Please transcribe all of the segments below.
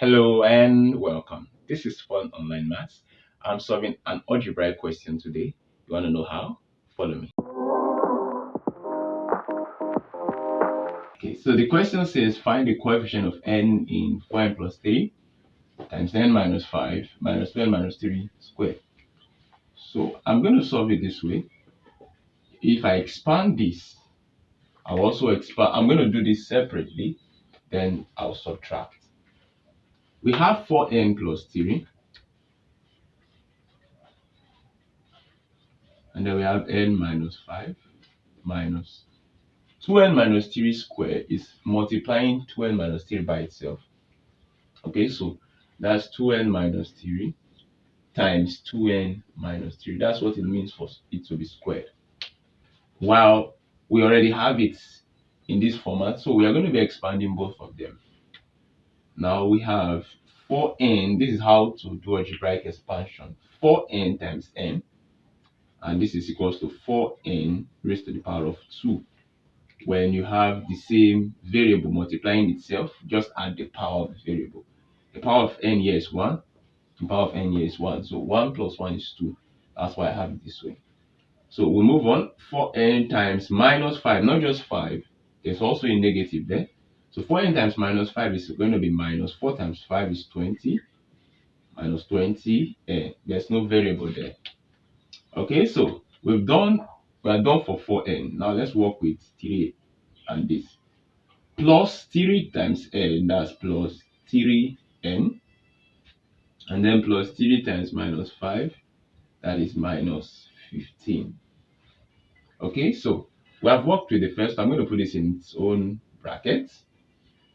Hello and welcome. This is Fun Online Maths. I'm solving an algebraic question today. You want to know how? Follow me. Okay, so the question says find the coefficient of n in 4n plus 3 times n minus 5 minus 2n minus 3 squared. So I'm going to solve it this way. If I expand this, I'll also expand. I'm going to do this separately, then I'll subtract. We have 4n plus 3. And then we have n minus 5 minus 2n minus 3 squared is multiplying 2n minus 3 by itself. Okay, so that's 2n minus 3 times 2n minus 3. That's what it means for it to be squared. While we already have it in this format, so we are going to be expanding both of them. Now we have 4n. This is how to do algebraic expansion. 4n times n, and this is equals to 4n raised to the power of 2. When you have the same variable multiplying itself, just add the power of the variable. The power of n here is 1, the power of n here is 1. So 1 plus 1 is 2. That's why I have it this way. So we move on. 4n times minus 5, not just 5. There's also a negative there. So 4n times minus 5 is going to be minus 4 times 5 is 20. Minus 20n. There's no variable there. Okay, so we are done for 4n. Now let's work with 3 and this. Plus 3 times n, that's plus 3n. And then plus 3 times minus 5, that is minus 15. Okay, so we have worked with the first. I'm going to put this in its own bracket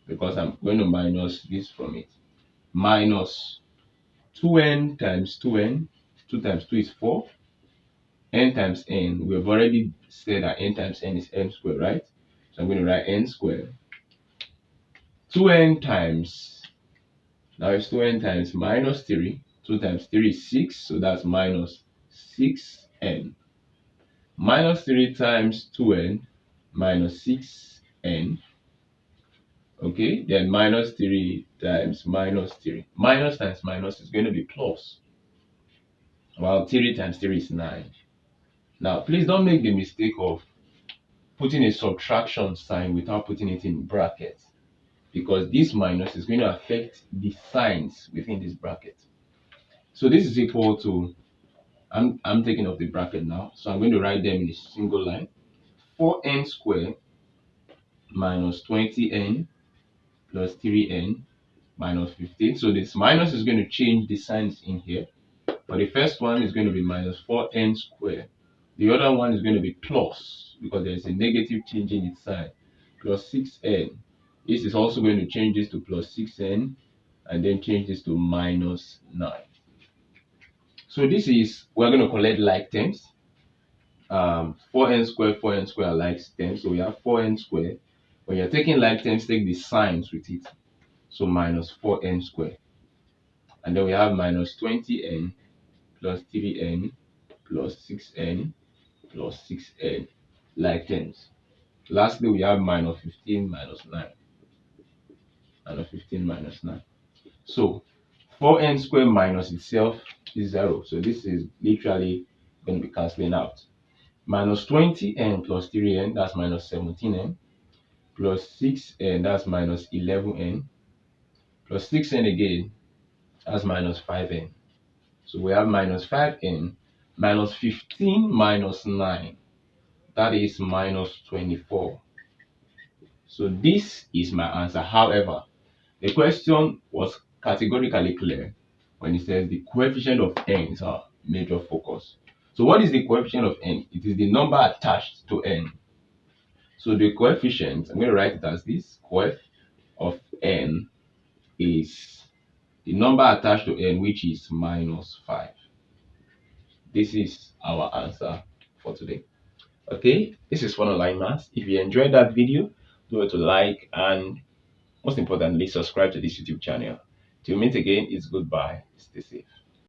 because I'm going to minus this from it. Minus 2n times 2n. 2 times 2 is 4. N times n. We have already said that n times n is n squared, right? So I'm going to write n squared. 2n times, now it's 2n times minus 3. 2 times 3 is 6, so that's minus 6n. Minus 3 times 2n minus 6n. Okay, then minus 3 times minus 3. Minus times minus is going to be plus. While 3 times 3 is 9. Now, please don't make the mistake of putting a subtraction sign without putting it in brackets, because this minus is going to affect the signs within this bracket. So this is equal to, I'm taking off the bracket now, so I'm going to write them in a single line. 4n squared minus 20n plus 3n minus 15. So this minus is going to change the signs in here. But the first one is going to be minus 4n squared. The other one is going to be plus, because there is a negative change in its sign, plus 6n. This is also going to change this to plus 6n, and then change this to minus 9. So this is, we're going to collect like terms. 4n squared are like terms. So we have 4n squared. When you're taking like terms, take the signs with it. So minus 4n squared. And then we have minus 20n plus 3n plus 6n plus 6n like terms. Lastly, we have minus 15 minus 9. Minus 15 minus 9. So 4n squared minus itself is 0. So this is literally going to be cancelling out. Minus 20n plus 3n, that's minus 17n. Plus 6n, that's minus 11n. Plus 6n again, that's minus 5n. So we have minus 5n minus 15 minus 9. That is minus 24. So this is my answer. However, the question was categorically clear when it says the coefficient of n is our major focus. So what is the coefficient of n? It is the number attached to n. So the coefficient, I'm going to write it as this. Coef of n is the number attached to n, which is minus 5. This is our answer for today. Okay, this is Fun Online Maths. If you enjoyed that video, do it to like, and most importantly, subscribe to this YouTube channel. Till we meet again, it's goodbye. Stay safe.